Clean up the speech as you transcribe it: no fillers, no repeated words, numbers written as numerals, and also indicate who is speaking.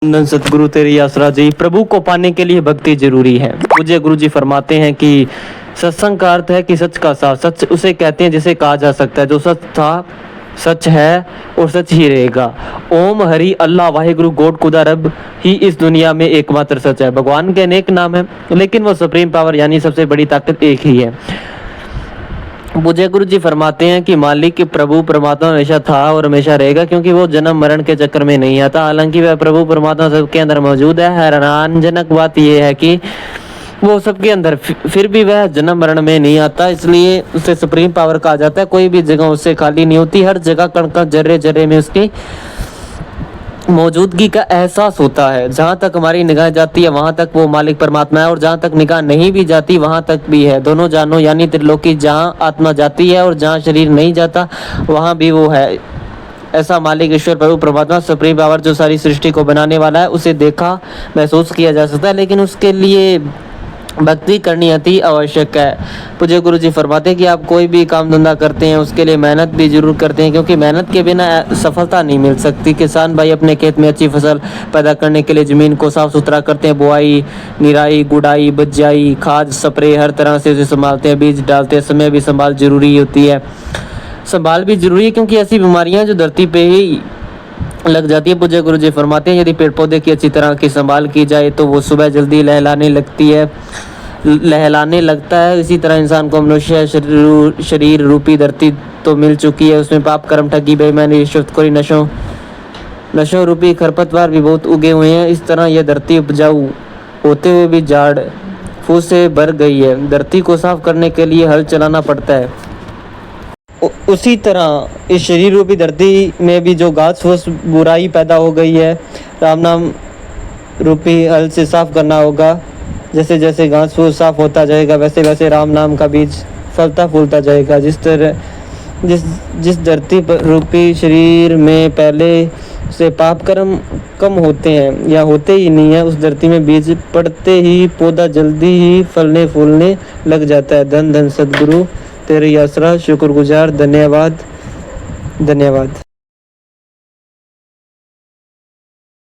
Speaker 1: नंदन सतगुरु तेरी आसरा जी। प्रभु को पाने के लिए भक्ति जरूरी है। पूज्य गुरु जी फरमाते हैं कि सत्संग का अर्थ है कि सच का साथ। सच उसे कहते हैं जिसे कहा जा सकता है जो सच था, सच है और सच ही रहेगा। ओम हरि अल्लाह वाहिगुरु गॉड खुदा रब ही इस दुनिया में एकमात्र सच है। भगवान के अनेक नाम है लेकिन वो सुप्रीम पावर यानी सबसे बड़ी ताकत एक ही है। पूज्य गुरु जी फरमाते हैं कि मालिक प्रभु परमात्मा हमेशा था और हमेशा रहेगा क्योंकि वो जन्म मरण के चक्कर में नहीं आता। हालांकि वह प्रभु परमात्मा सबके अंदर मौजूद है। हैरानजनक बात यह है कि वो सबके अंदर फिर भी वह जन्म मरण में नहीं आता, इसलिए उसे सुप्रीम पावर कहा जाता है। कोई भी जगह उससे खाली नहीं होती, हर जगह कण कण जर्रे जर्रे में उसकी मौजूदगी का एहसास होता है। जहाँ तक हमारी निगाह जाती है वहाँ तक वो मालिक परमात्मा है और जहाँ तक निगाह नहीं भी जाती वहाँ तक भी है। दोनों जानो यानी त्रिलोकी, जहाँ आत्मा जाती है और जहाँ शरीर नहीं जाता वहाँ भी वो है। ऐसा मालिक ईश्वर प्रभु परमात्मा सुप्रीम पावर जो सारी सृष्टि को बनाने वाला है उसे देखा महसूस किया जा सकता है, लेकिन उसके लिए भक्ति करनी अति आवश्यक है। पूज्य गुरु जी फरमाते हैं कि आप कोई भी काम धंधा करते हैं उसके लिए मेहनत भी जरूर करते हैं क्योंकि मेहनत के बिना सफलता नहीं मिल सकती। किसान भाई अपने खेत में अच्छी फसल पैदा करने के लिए ज़मीन को साफ सुथरा करते हैं। बुआई, निराई, गुड़ाई, बजाई, खाद, स्प्रे हर तरह से उसे संभालते हैं। बीज डालते हैं समय भी संभाल जरूरी होती है। संभाल भी जरूरी है क्योंकि ऐसी बीमारियाँ जो धरती पे ही लग जाती है। पूज्य गुरु जी फरमाते हैं यदि पेड़ पौधे की अच्छी तरह की संभाल की जाए तो वो सुबह जल्दी लहलाने लगता है। इसी तरह इंसान को मनुष्य शरीर रूपी धरती तो मिल चुकी है, उसमें पाप कर्म ठगी बेईमानी रिश्वतखोरी नशों रूपी खरपतवार भी बहुत उगे हुए हैं। इस तरह यह धरती उपजाऊ होते हुए भी झाड़ फूस से भर गई है। धरती को साफ करने के लिए हल चलाना पड़ता है। उसी तरह इस शरीर रूपी धरती में भी जो घास फूस बुराई पैदा हो गई है, राम नाम रूपी हल से साफ करना होगा। जैसे जैसे घास फूस साफ होता जाएगा वैसे वैसे राम नाम का बीज फलता फूलता जाएगा। जिस धरती पर रूपी शरीर में पहले से पाप कर्म कम होते हैं या होते ही नहीं है, उस धरती में बीज पड़ते ही पौधा जल्दी ही फलने फूलने लग जाता है। धन धन सद्गुरु तेरी आसरा, शुक्रगुजार, धन्यवाद।